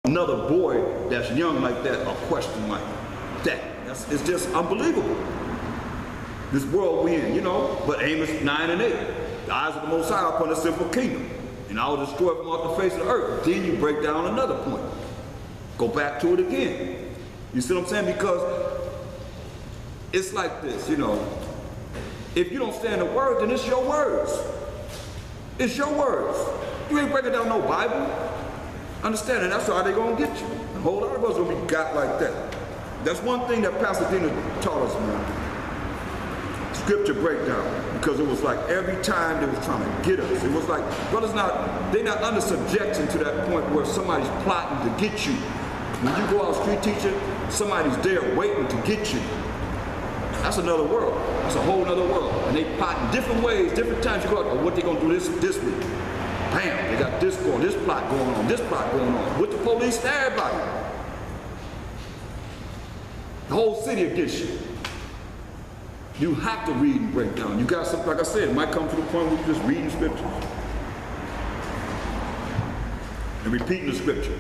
another boy that's young like that a question like that. It's just unbelievable. This world we in, you know. But Amos 9 and 8, the eyes of the Most High upon the sinful kingdom, and I will destroy from off the face of the earth. Then you break down another point. Go back to it again. You see what I'm saying? Because it's like this, you know. If you don't stand the word, then it's your words. It's your words. You ain't breaking down no Bible. Understand? And that's how they gonna get you. A whole lot of us gonna be got like that. That's one thing that Pastor Dina taught us, man. Scripture breakdown. Because it was like every time they was trying to get us. It was like, brothers they're not under subjection to that point where somebody's plotting to get you. When you go out street teaching, somebody's there waiting to get you. That's another world. That's a whole other world. And they plot in different ways, different times. You go out, oh, what they gonna do this week? Bam, they got this going, this plot going on, this plot going on. With the police and everybody. The whole city against you. You have to read and break down. You got something, like I said, it might come to the point where you're just reading scriptures. And repeating the scripture.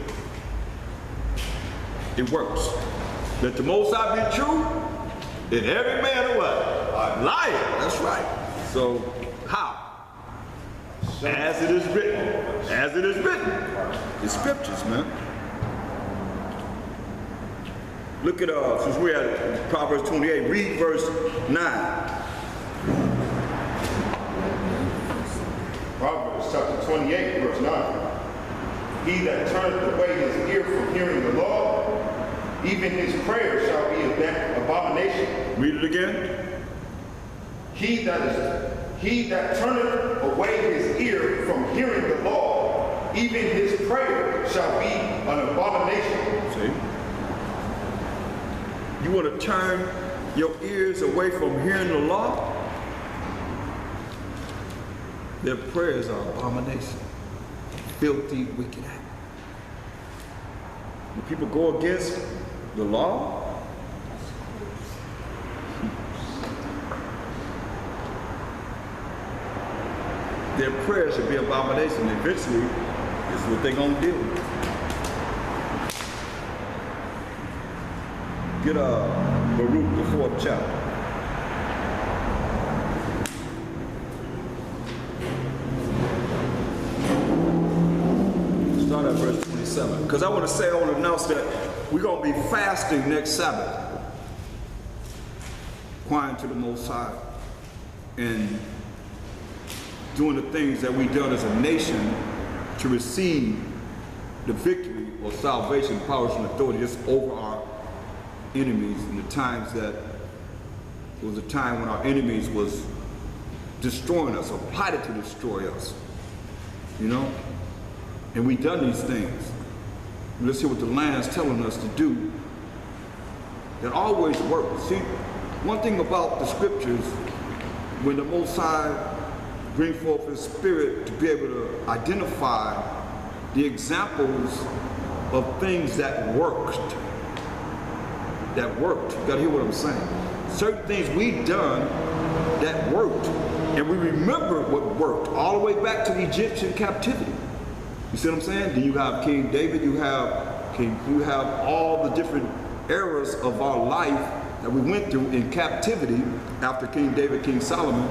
It works. Let the Most High be true, and every man a what? A liar. That's right. So, how? As it is written. As it is written. The scriptures, man. Look at, since we're at Proverbs 28, read verse 9. Proverbs chapter 28, verse 9. He that turneth away his ear from hearing the law, even his prayer shall be an abomination. Read it again. He that turneth away his ear from hearing the law, even his prayer shall be an abomination. See? You want to turn your ears away from hearing the law? Their prayers are abomination. Filthy, wicked act. When people go against the law, their prayers should be abomination. Eventually, this is what they're going to deal with. Get Baruch, the 4th chapter. Start at verse 27. Because I want to announce that we're going to be fasting next Sabbath. Crying to the Most High. And doing the things that we've done as a nation to receive the victory or salvation, powers, and authority just over our enemies in the times that it was a time when our enemies was destroying us or plotted to destroy us, you know? And we done these things. Let's hear what the Land's telling us to do. That always works. See, one thing about the scriptures, when the Most High bring forth His Spirit to be able to identify the examples of things that worked. That worked. You gotta hear what I'm saying. Certain things we done that worked, and we remember what worked all the way back to the Egyptian captivity. You see what I'm saying? Then you have King David, you have all the different eras of our life that we went through in captivity after King David, King Solomon,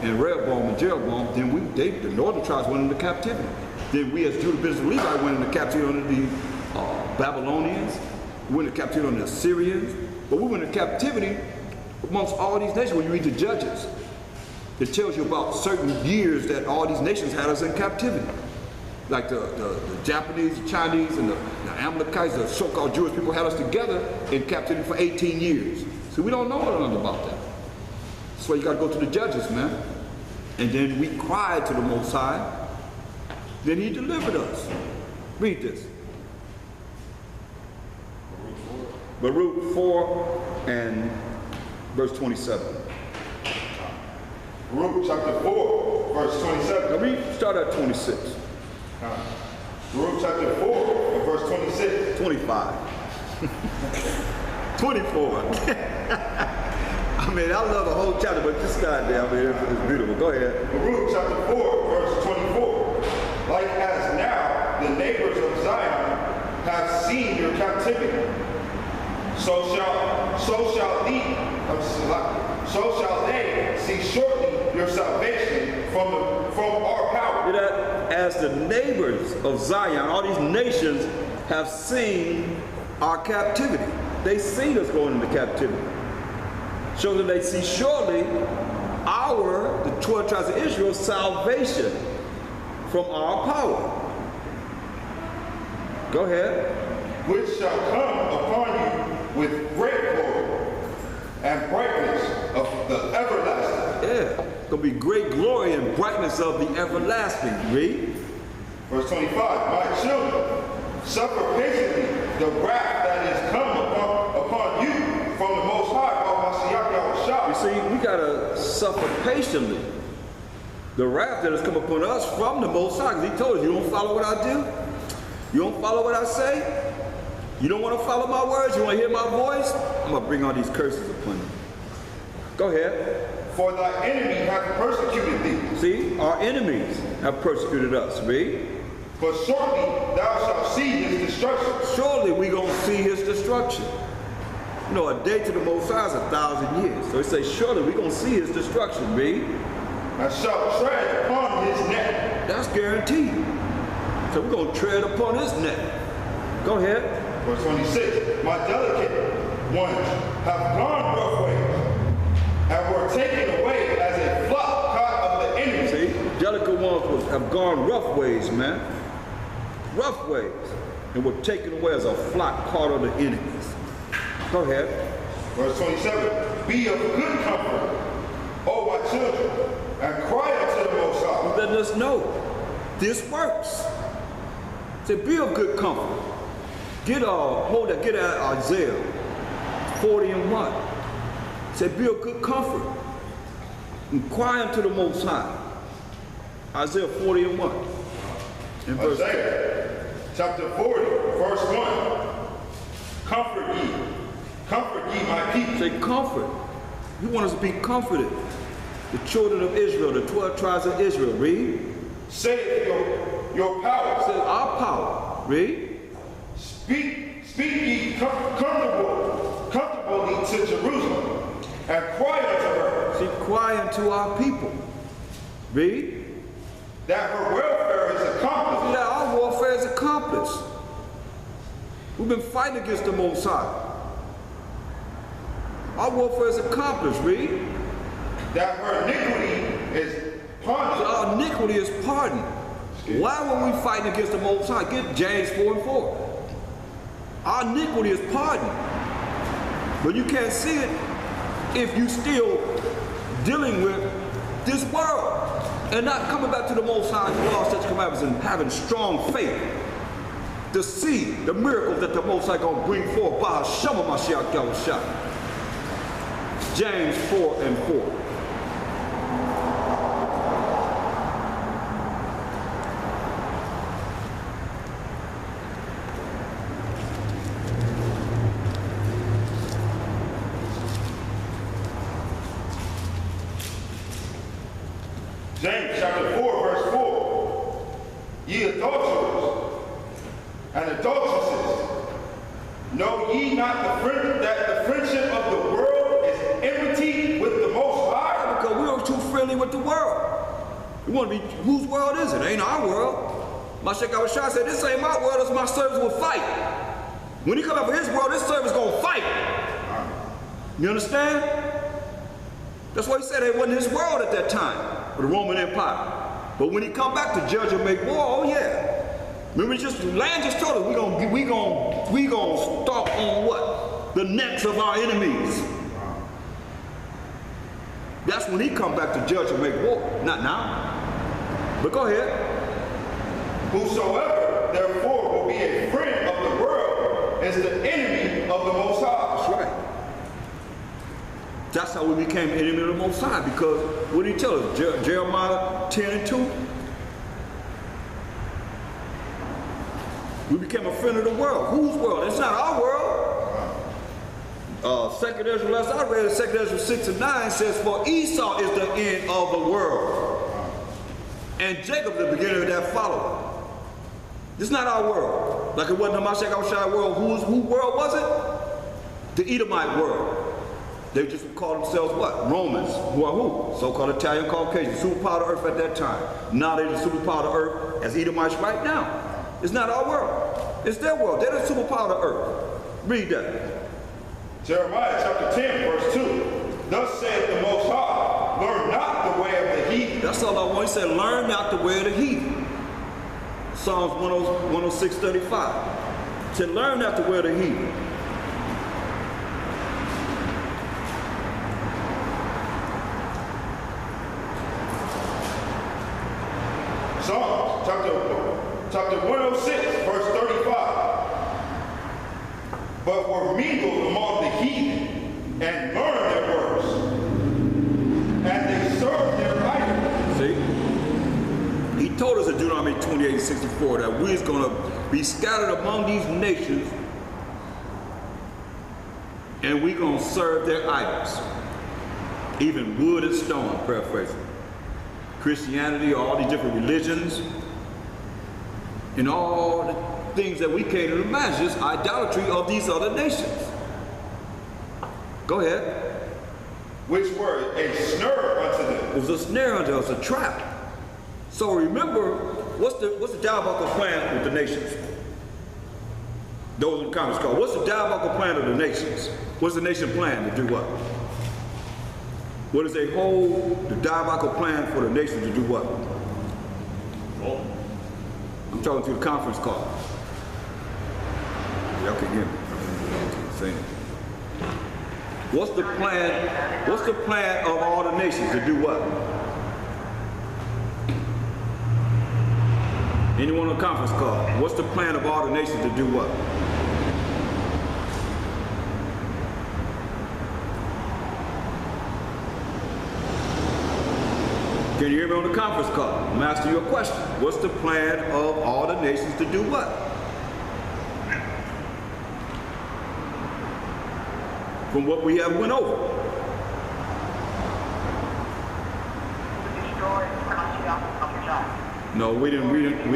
and Rehoboam and Jeroboam. Then the northern tribes went into captivity. Then we as Judah, Benjamin, Levi went into captivity under the Babylonians. We went into captivity under the Assyrians. But we went into captivity amongst all these nations. When you read the Judges, it tells you about certain years that all these nations had us in captivity. Like the Japanese, the Chinese, and the Amalekites, the so-called Jewish people had us together in captivity for 18 years. So we don't know nothing about that. That's why you got to go to the Judges, man. And then we cried to the Most High. Then He delivered us. Read this. Baruch 4 and verse 27. Baruch chapter 4, verse 27. Now read, start at 26. Baruch chapter 4 and verse 26. 25. 24. I mean, I love the whole chapter, but this guy there, I mean, it's beautiful. Go ahead. Baruch chapter 4, verse 24. Like as now the neighbors of Zion have seen your captivity. So shall they see shortly your salvation from our power. That as the neighbors of Zion, all these nations have seen our captivity. They seen us going into captivity. So that they see surely the 12 tribes of Israel, salvation from our power. Go ahead. Which shall come upon you with great glory and brightness of the everlasting. Yeah, gonna be great glory and brightness of the everlasting. Read. Verse 25, my children, suffer patiently the wrath that is come upon you from the Most High. You see, we gotta suffer patiently the wrath that has come upon us from the Most High. Because he told us, you don't follow what I do? You don't follow what I say? You don't want to follow my words? You want to hear my voice? I'm going to bring all these curses upon you. Go ahead. For thy enemy hath persecuted thee. See, our enemies have persecuted us. Read. But shortly thou shalt see his destruction. Surely we going to see his destruction. You know, a day to the Most High is 1,000 years. So he says, surely we're going to see his destruction. Read. And shall tread upon his neck. That's guaranteed. So we're going to tread upon his neck. Go ahead. Verse 26, my delicate ones have gone rough ways, and were taken away as a flock caught of the enemy. See, delicate ones have gone rough ways, man. Rough ways. And were taken away as a flock caught of the enemies. Go ahead. Verse 27, be of good comfort, O my children, and cry unto the Most High. Letting us know this works. Say, be of good comfort. Get at Isaiah 40 and 1. Say, be of good comfort. And cry unto the Most High. Isaiah 40 and 1. In verse Isaiah chapter 40, verse 1. Comfort ye my people. Say, comfort. You want us to be comforted. The children of Israel, the 12 tribes of Israel. Read. Say your power. Say, our power. Read. Speak ye comfortably to Jerusalem, and cry unto her. See, cry unto our people. Read. That her welfare is accomplished. See, that our warfare is accomplished. We've been fighting against the Most High. Our warfare is accomplished. Read. That her iniquity is pardoned. So our iniquity is pardoned. Why were we fighting against the Most High? Get James 4 and 4. Our iniquity is pardoned. But you can't see it if you still dealing with this world and not coming back to the Most High law, such commandments, and having strong faith to see the miracles that the Most High gonna bring forth by Hashem Mashiach Yahushua. James 4 and 4. James chapter 4, verse 4. Ye adulterers and adulteresses, know ye not that the friendship of the world is enmity with the Most High? Because we are too friendly with the world. We want to be, whose world is it? It ain't our world. Mashiach Yahushua said, this ain't my world, it's my servants will fight. When he come up for his world, his servants gonna fight. You understand? That's why he said it wasn't his world at that time. The Roman Empire. But when he come back to judge and make war, oh yeah. Remember, the land just told us we gonna stomp on what? The necks of our enemies. That's when he come back to judge and make war. Not now. But go ahead. Whosoever therefore will be a friend of the world is the enemy of the Most High. That's right. That's how we became enemy of the Most High, because what did he tell us? Jeremiah 10 and 2. We became a friend of the world. Whose world? It's not our world. 2 Ezra, last I read, 2 Ezra 6 and 9 says, for Esau is the end of the world, and Jacob the beginning of that follower. It's not our world. Like it wasn't the Mashak world. Whose world was it? The Edomite world. They just called themselves what? Romans. Who are who? So-called Italian Caucasians. Superpower of the earth at that time. Now they're the superpower of the earth as Edomites right now. It's not our world. It's their world. They're the superpower of the earth. Read that. Jeremiah chapter 10, verse 2. Thus saith the Most High, learn not the way of the heathen. That's all I want. He said, learn not the way of the heathen. Psalms 106:35. He said, learn not the way of the heathen. Psalms chapter 106, verse 35. But were mingled among the heathen and learned their works, and they served their idols. See? He told us in Deuteronomy 28:64 that we're going to be scattered among these nations and we're going to serve their idols. Even wood and stone, paraphrasing. Christianity, all these different religions, and all the things that we can't even imagine, just idolatry of these other nations. Go ahead. Which were a snare unto them. It was a snare unto us, a trap. So remember, what's the diabolical plan with the nations? Those in the comments call. What's the diabolical plan of the nations? What's the nation plan to do what? What is the diabolical plan for the nation to do what? Oh. I'm talking to the conference call. Y'all can hear me. I'm saying. What's the plan? What's the plan of all the nations to do what? Anyone on the conference call? What's the plan of all the nations to do what? Can you hear me on the conference call? I'm asking you a question. What's the plan of all the nations to do what? From what we have went over. No, we didn't read that.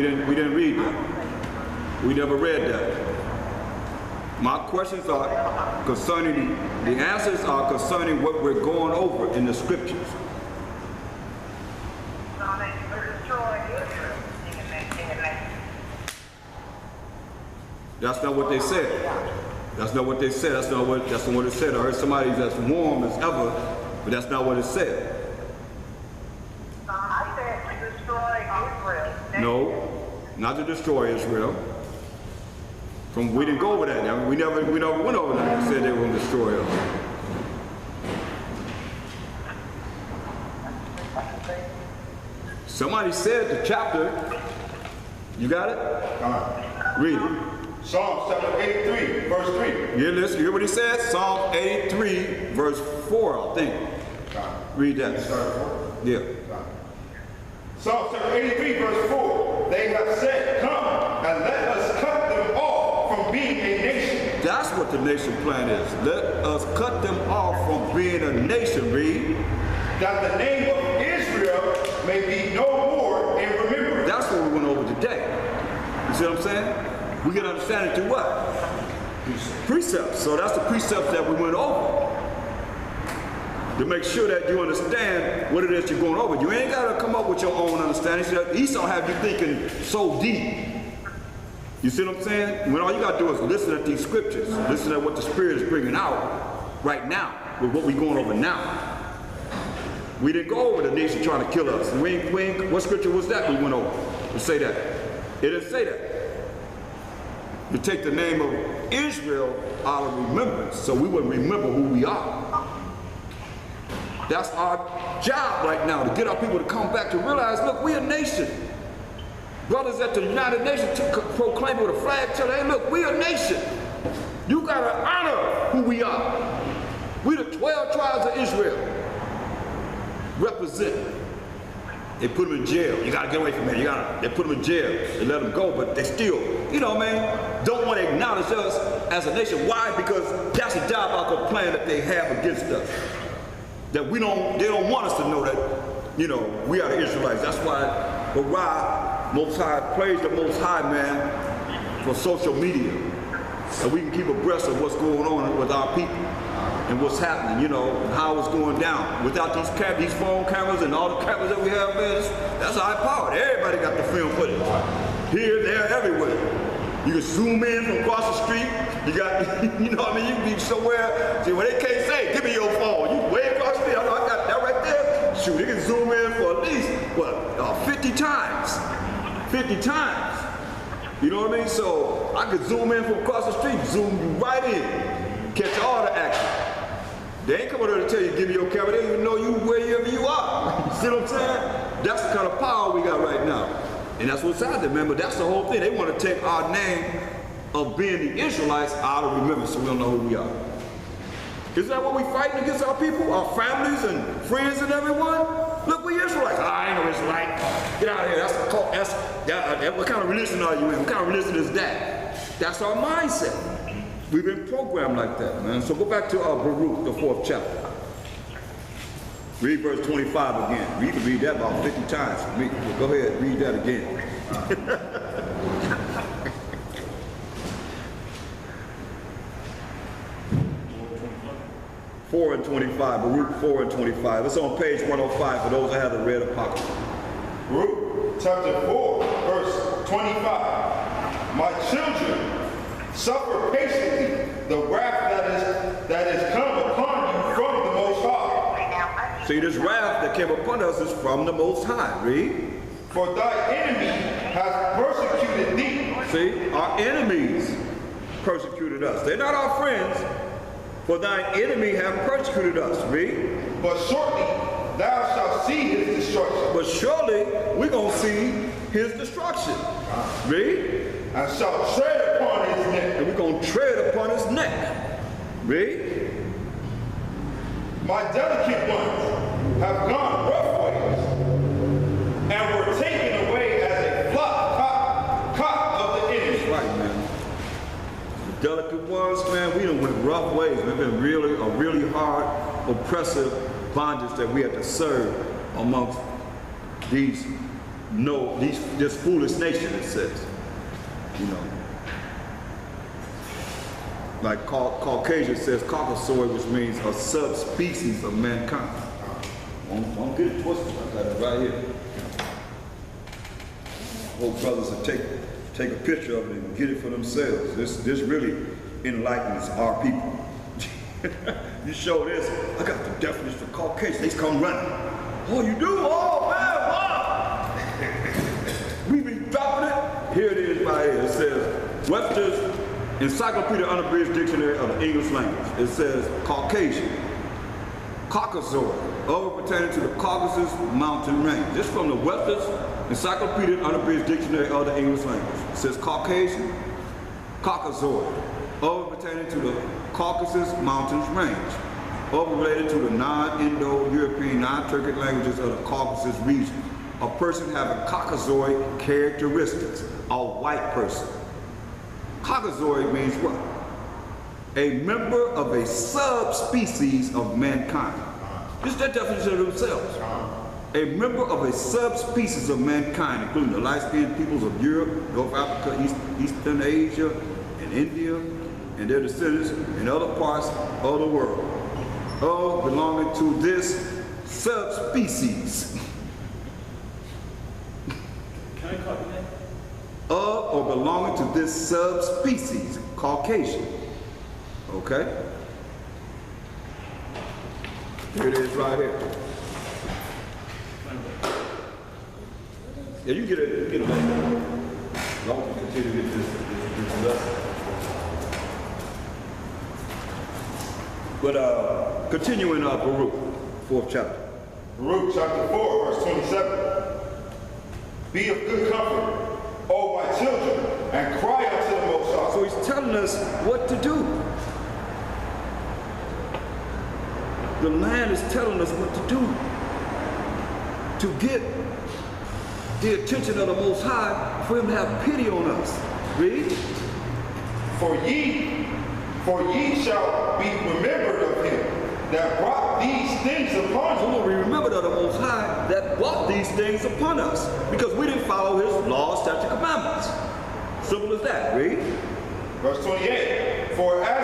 We never read that. My questions are concerning, the answers are concerning what we're going over in the scriptures. That's not what they said. That's not what they said. That's not what it said. I heard somebody that's warm as ever, but that's not what it said. I said to destroy Israel. No, not to destroy Israel. We didn't go over that. I mean, we never went over that. They said they were going to destroy us. Somebody said the chapter. You got it? Read it. Psalms chapter 83, verse 3. Yeah, listen, you hear what he said? Psalm 83, verse 4, I think. Read that. Yeah. Psalms chapter 83, verse 4. They have said, come and let us cut them off from being a nation. That's what the nation plan is. Let us cut them off from being a nation, read. That the name of Israel may be no more in remembrance. That's what we went over today. You see what I'm saying? We get understanding through what? Precepts. So that's the precepts that we went over. To make sure that you understand what it is you're going over. You ain't got to come up with your own understanding. Esau have you thinking so deep. You see what I'm saying? When all you got to do is listen at these scriptures. Listen at what the Spirit is bringing out right now with what we're going over now. We didn't go over the nation trying to kill us. What scripture was that we went over to say that? It didn't say that. To take the name of Israel out of remembrance so we would remember who we are. That's our job right now, to get our people to come back to realize, look, we're a nation. Brothers at the United Nations proclaim with a flag, tell them, hey, look, we're a nation. You got to honor who we are. We're the 12 tribes of Israel. Represent. They put them in jail. You got to get away from here. They put them in jail. They let them go, but they still, don't want to acknowledge us as a nation. Why? Because that's a diabolical plan that they have against us. That they don't want us to know that, we are the Israelites. That's why Most High, praise the Most High, man, for social media. And we can keep abreast of what's going on with our people and what's happening, you know, and how it's going down. Without these phone cameras and all the cameras that we have, man, that's high powered. Everybody got the film footage. Here, there, everywhere. You can zoom in from across the street. You got, you know what I mean? You can be somewhere. See, when they can't say, give me your phone. You way across the street. I know I got that right there. Shoot, they can zoom in for at least, what, 50 times. 50 times. You know what I mean? So I could zoom in from across the street, zoom you right in, catch all the action. They ain't coming there to tell you, give me your camera. They don't even know you wherever you are. See what I'm saying? That's the kind of power we got right now. And that's what's out there, man. But that's the whole thing. They want to take our name of being the Israelites out of remembrance so we don't know who we are. Isn't that what we fighting against our people, our families and friends and everyone? Look, we Israelites. I ain't no Israelite. Get out of here. That's a cult. What kind of religion are you in? What kind of religion is that? That's our mindset. We've been programmed like that, man. So go back to Baruch, the 4th chapter. Read verse 25 again. You can read that about 50 times. Go ahead, read that again. 4 and 25, Baruch 4 and 25. It's on page 105 for those that have the red apocrypha. Baruch chapter 4, verse 25. My children, suffer patiently the wrath that is come upon you from the Most High. See, this wrath that came upon us is from the Most High. Read. For thy enemy has persecuted thee. See, our enemies persecuted us. They're not our friends. For thine enemy have persecuted us. Read. But shortly thou shalt see his destruction. But surely we're going to see his destruction. Read. And shall tread upon his neck. And we're going to tread upon his neck. Read. My delicate ones have gone rough ways and were taken away as a flock caught of the enemy. That's right, man. The delicate ones, man, we done went rough ways. We've been a really hard, oppressive bondage that we have to serve amongst this foolish nation, it says. You know. Like Caucasian says Caucasoid, which means a subspecies of mankind. Don't get it twisted. I got it right here. I hope brothers will take a picture of it and get it for themselves. This really enlightens our people. You show this, I got the definition for Caucasian. They come running. Oh, you do? Oh, man, wow. We be dropping it. Here it is right here. It says, Webster's Encyclopedia Unabridged Dictionary of the English Language. It says Caucasian, Caucasoid, other pertaining to the Caucasus mountain range. This is from the Webster's Encyclopedia Unabridged Dictionary of the English Language. It says Caucasian, Caucasoid, other pertaining to the Caucasus mountains range, other related to the non-Indo-European, non-Turkic languages of the Caucasus region. A person having Caucasoid characteristics, a white person. Caucasoid means what? A member of a subspecies of mankind. This is their definition of themselves. A member of a subspecies of mankind, including the light-skinned peoples of Europe, North Africa, Eastern Asia, and India, and their descendants in other parts of the world, all belonging to this subspecies. Can I copy that? Of or belonging to this subspecies, Caucasian. Okay? Here it is right here. Yeah, you get it later. As long as you continue to get this lesson. But continuing Baruch, 4th chapter. Baruch chapter 4, verse 27. Be of good comfort, O my children, and cry unto the Most High. So he's telling us what to do. The land is telling us what to do to get the attention of the Most High, for him to have pity on us. Read. For ye shall be remembered of him that brought these things upon So you. when we remember that the Most High that brought these things upon us because we didn't follow his laws, statutes, commandments. Simple as that. Read. Verse 28. For as